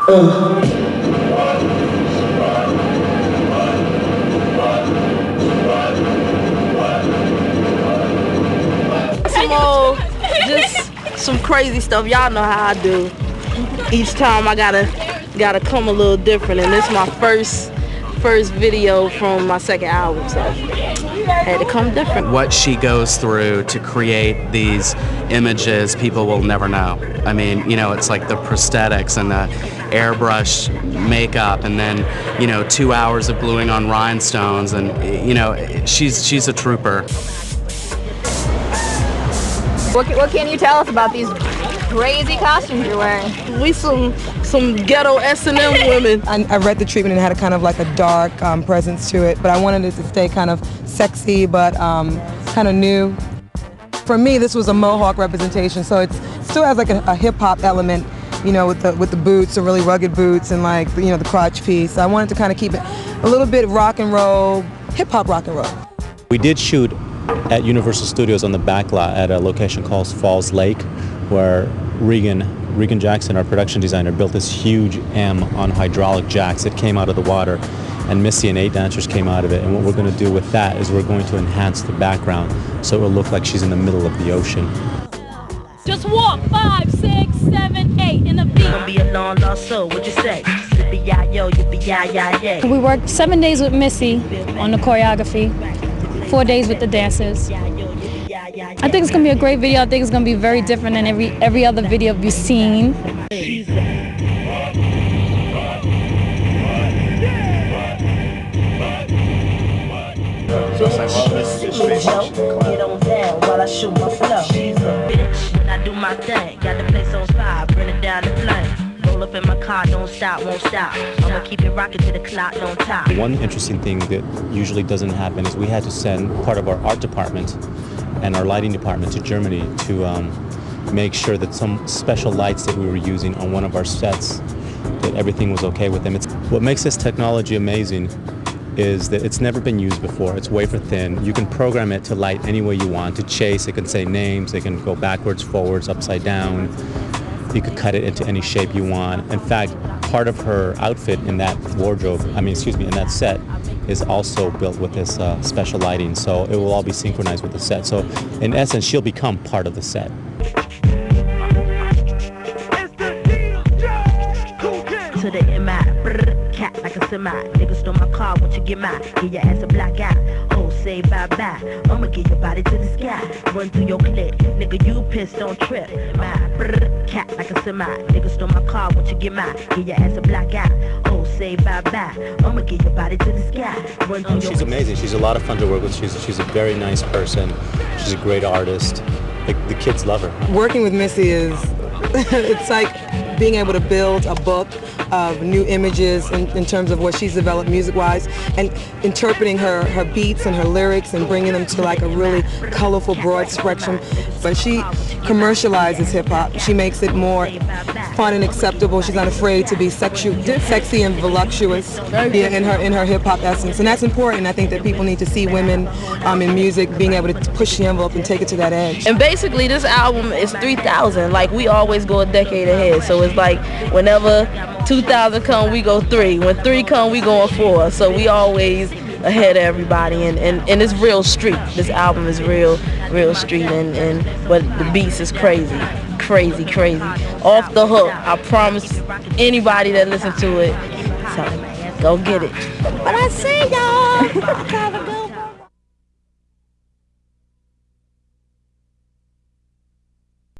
Just some crazy stuff. Y'all know how I do. Each time I gotta come a little different, and this is my first video from my second album, so I had to come different. What she goes through to create these images, people will never know. I mean, you know, it's like the prosthetics and the airbrush makeup, and then, you know, 2 hours of gluing on rhinestones, and, you know, she's a trooper. What can you tell us about these crazy costumes you're wearing? We some ghetto S&M women. I read the treatment and it had a kind of like a dark presence to it, but I wanted it to stay kind of sexy but kind of new. For me, this was a Mohawk representation, so it still has like a hip-hop element, you know, with the boots, the really rugged boots, and like, you know, the crotch piece. I wanted to kind of keep it a little bit rock and roll, hip-hop rock and roll. We did shoot at Universal Studios on the back lot at a location called Falls Lake, where Regan Jackson, our production designer, built this huge M on hydraulic jacks. It came out of the water, and Missy and 8 dancers came out of it. And what we're going to do with that is we're going to enhance the background so it will look like she's in the middle of the ocean. Just walk 5, 6, 7, 8 in the beat. Gonna be a long lost soul. What you say? We worked 7 days with Missy on the choreography, 4 days with the dancers. I think it's gonna be a great video. I think it's gonna be very different than every other video you've seen. Get on down while I shoot my flow. She's a bitch when I do my thing. Got the place on fire, bring it down the flame. Roll up in my car, don't stop, won't stop. I'ma keep it rocking till the clock don't top. One interesting thing that usually doesn't happen is we had to send part of our art department and our lighting department to Germany to make sure that some special lights that we were using on one of our sets, that everything was okay with them. What makes this technology amazing is that it's never been used before. It's wafer thin. You can program it to light any way you want. To chase, it can say names, it can go backwards, forwards, upside down. You could cut it into any shape you want. In fact, part of her outfit in that wardrobe, in that set, is also built with this special lighting, so it will all be synchronized with the set. So in essence, she'll become part of the set. To the MI, cat like a semi. Niggas stole my car, won't you get mine? Give your ass a black eye. Oh, say bye-bye. I'ma get your body to the sky. Run through your clip. Nigga, you pissed, don't trip. My cat like a semi. Niggas stole my car, won't you get mine? Give your ass a black eye. Oh, say bye-bye. I'ma get your body to the sky. Run through your She's amazing. She's a lot of fun to work with. She's a very nice person. She's a great artist. The kids love her. Working with Missy is, it's like being able to build a book of new images in terms of what she's developed music-wise, and interpreting her beats and her lyrics and bringing them to like a really colorful, broad spectrum. But she commercializes hip-hop. She makes it more fun and acceptable. She's not afraid to be sexy and voluptuous in her hip-hop essence, and that's important. I think that people need to see women in music being able to push the envelope and take it to that edge. And basically, this album is 3,000. Like, we always go a decade ahead. So it's like whenever 2,000 come, we go 3. When 3 come, we go 4. So we always ahead of everybody, and it's real street. This album is real street, and but the beats is crazy. Off the hook. I promise anybody that listens to it. So go get it. But I say y'all.